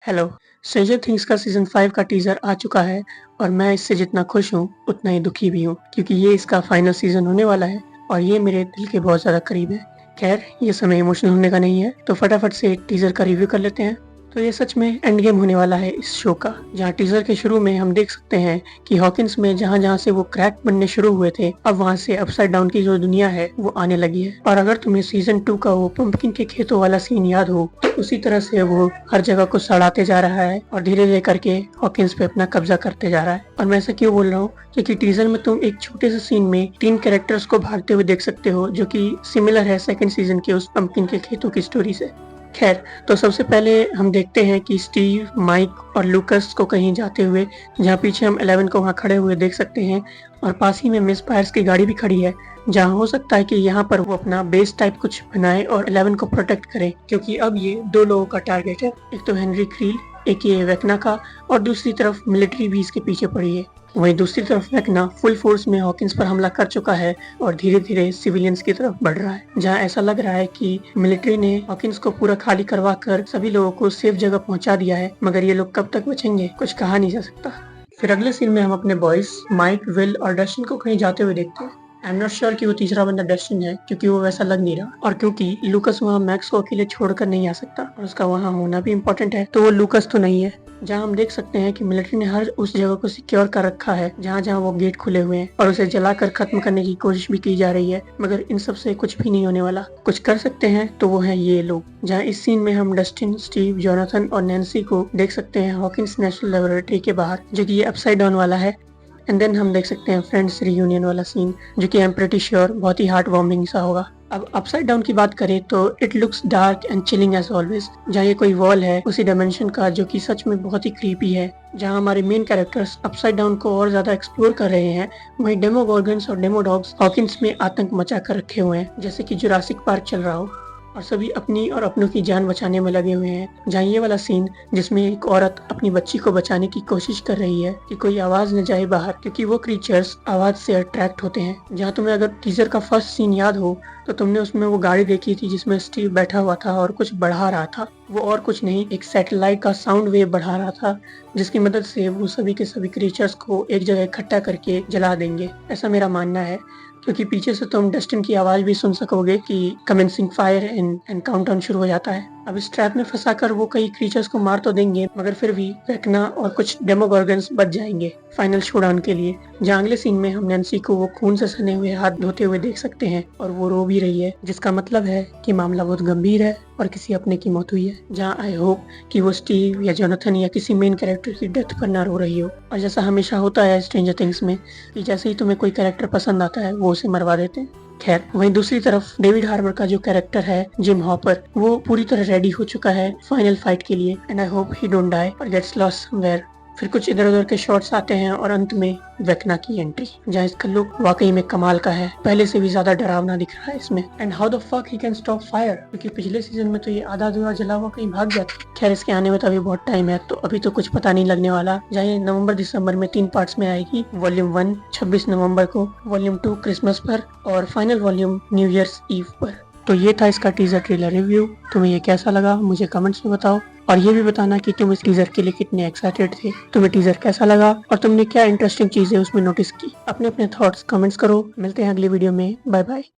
Hello. Stranger things का season 5 का teaser आ चुका है और मैं इससे जितना खुश हूँ उतना ही दुखी भी हूँ क्योंकि ये इसका फाइनल सीजन होने वाला है और ये मेरे दिल के बहुत ज़्यादा करीब है। खैर, ये समय इमोशनल होने का नहीं है, तो फटाफट से टीजर का रिव्यू कर लेते हैं। तो ये सच में एंड गेम होने वाला है इस शो का, जहाँ टीजर के शुरू में हम देख सकते हैं कि हॉकिंस में जहाँ जहाँ से वो क्रैक बनने शुरू हुए थे, अब वहाँ से अपसाइड डाउन की जो दुनिया है वो आने लगी है। और अगर तुम्हें सीजन 2 का वो पंपकिन के खेतों वाला सीन याद हो, तो उसी तरह से वो हर जगह को सड़ाते जा रहा है और धीरे धीरे करके हॉकिंस पे अपना कब्जा करते जा रहा है। और मैं ऐसा क्यों बोल रहा हूँ, क्योंकि टीजर में तुम एक छोटे से सीन में 3 कैरेक्टर्स को भागते हुए देख सकते हो, जो कि सिमिलर है सेकंड सीजन के उस पंपकिन के खेतों की स्टोरी से। खैर, तो सबसे पहले हम देखते हैं कि स्टीव, माइक और लूकस को कहीं जाते हुए, जहाँ पीछे हम 11 को वहाँ खड़े हुए देख सकते हैं और पास ही में मिस पायर्स की गाड़ी भी खड़ी है, जहाँ हो सकता है कि यहाँ पर वो अपना बेस टाइप कुछ बनाए और 11 को प्रोटेक्ट करे, क्योंकि अब ये 2 लोगों का टारगेट है। एक तो हेनरी क्रील एके वेकना का, और दूसरी तरफ मिलिट्री भी इसके पीछे पड़ी है। वहीं दूसरी तरफ वेकना फुल फोर्स में हॉकिंस पर हमला कर चुका है और धीरे धीरे सिविलियंस की तरफ बढ़ रहा है, जहां ऐसा लग रहा है कि मिलिट्री ने हॉकिंस को पूरा खाली करवा कर सभी लोगों को सेफ जगह पहुंचा दिया है, मगर ये लोग कब तक बचेंगे कुछ कहा नहीं जा सकता। फिर अगले सीन में हम अपने बॉयज माइक, विल और डस्टिन को कहीं जाते हुए देखते हैं। आई एम नॉट श्योर कि वो तीसरा बंदा डस्टिन है, क्योंकि वो वैसा लग नहीं रहा, और क्योंकि लूकस वहाँ मैक्स को अकेले छोड़कर नहीं आ सकता और उसका वहाँ होना भी इम्पोर्टेंट है, तो वो लूकस तो नहीं है। जहाँ हम देख सकते हैं कि मिलिट्री ने हर उस जगह को सिक्योर कर रखा है जहाँ जहाँ वो गेट खुले हुए हैं, और उसे जलाकर खत्म करने की कोशिश भी की जा रही है, मगर इन सब से कुछ भी नहीं होने वाला। कुछ कर सकते हैं तो वो है ये लोग, जहाँ इस सीन में हम डस्टिन, स्टीव, जोनाथन और नैन्सी को देख सकते हैं हॉकिंस नेशनल लेबोरेटरी के बाहर, जो कि ये अपसाइड डाउन वाला है। एंड देन हम देख सकते हैं फ्रेंड्स रियूनियन वाला सीन, जो कि आई एम प्रीटी श्योर बहुत ही हार्ट वार्मिंग सा होगा। अब अपसाइड डाउन की बात करें तो it looks dark and chilling as always, जहाँ ये कोई वॉल है उसी डायमेंशन का, जो कि सच में बहुत ही क्रीपी है, जहाँ हमारे मेन कैरेक्टर्स अपसाइड डाउन को और ज्यादा एक्सप्लोर कर रहे हैं। वहीं डेमोगॉर्गन्स और डेमोडॉग्स हॉकिंस में आतंक मचा कर रखे हुए हैं, जैसे कि जुरासिक पार्क चल रहा हो, और सभी अपनी और अपनों की जान बचाने में लगे हुए हैं। जहाँ ये वाला सीन जिसमें एक औरत अपनी बच्ची को बचाने की कोशिश कर रही है कि कोई आवाज न जाए बाहर, क्योंकि वो क्रीचर्स आवाज से अट्रैक्ट होते हैं। जहाँ तुम्हें अगर टीजर का फर्स्ट सीन याद हो, तो तुमने उसमें वो गाड़ी देखी थी जिसमें स्टीव बैठा हुआ था और कुछ बढ़ा रहा था। वो और कुछ नहीं, एक सैटेलाइट का साउंड वेव बढ़ा रहा था, जिसकी मदद से वो सभी के सभी क्रीचर्स को एक जगह इकट्ठा करके जला देंगे, ऐसा मेरा मानना है। क्योंकि पीछे से तुम डस्टिन की आवाज भी सुन सकोगे कि कमेंसिंग फायर एंड काउंटडाउन शुरू हो जाता है। अब इस ट्रैप में फंसाकर वो कई क्रीचर्स को मार तो देंगे, मगर फिर भी वेकना और कुछ डेमोगॉर्गन्स बच जाएंगे फाइनल शोडाउन के लिए। जहाँ अगले सीन में हम नैन्सी को वो खून से सने हुए हाथ धोते हुए देख सकते हैं और वो रो भी रही है, जिसका मतलब है कि मामला बहुत गंभीर है और किसी अपने की मौत हुई है। जहाँ आई होप कि वो स्टीव या जोनाथन या किसी मेन कैरेक्टर की डेथ पर ना रो रही हो। और जैसा हमेशा होता है स्ट्रेंजर थिंग्स में, कि जैसे ही तुम्हें कोई कैरेक्टर पसंद आता है वो उसे मरवा देते हैं। खैर, वहीं दूसरी तरफ डेविड हार्बर का जो कैरेक्टर है जिम हॉपर, वो पूरी तरह रेडी हो चुका है फाइनल फाइट के लिए, and I hope he don't die और गेट्स लॉस्ट समवेयर। फिर कुछ इधर उधर के शॉट्स आते हैं और अंत में वेकना की एंट्री, जहाँ इसका लुक वाकई में कमाल का है, पहले से भी ज्यादा डरावना दिख रहा है इसमें। And how the fuck he can stop fire, क्योंकि पिछले सीजन में तो ये आधा अधूरा जला हुआ कहीं भाग गया था। खैर, इसके आने में तो अभी बहुत टाइम है, तो अभी तो कुछ पता नहीं लगने वाला। जहाँ ये नवंबर दिसंबर में 3 पार्ट्स में आएगी। वॉल्यूम 1 26 नवंबर को, वॉल्यूम 2 क्रिसमस पर, और final volume New Year's Eve पर। तो ये था इसका टीजर ट्रेलर रिव्यू। तुम्हें ये कैसा लगा मुझे कमेंट्स में बताओ, और ये भी बताना कि तुम इस टीजर के लिए कितने एक्साइटेड थे, तुम्हें टीजर कैसा लगा और तुमने क्या इंटरेस्टिंग चीजें उसमें नोटिस की। अपने अपने थॉट्स कमेंट्स करो। मिलते हैं अगली वीडियो में। Bye bye.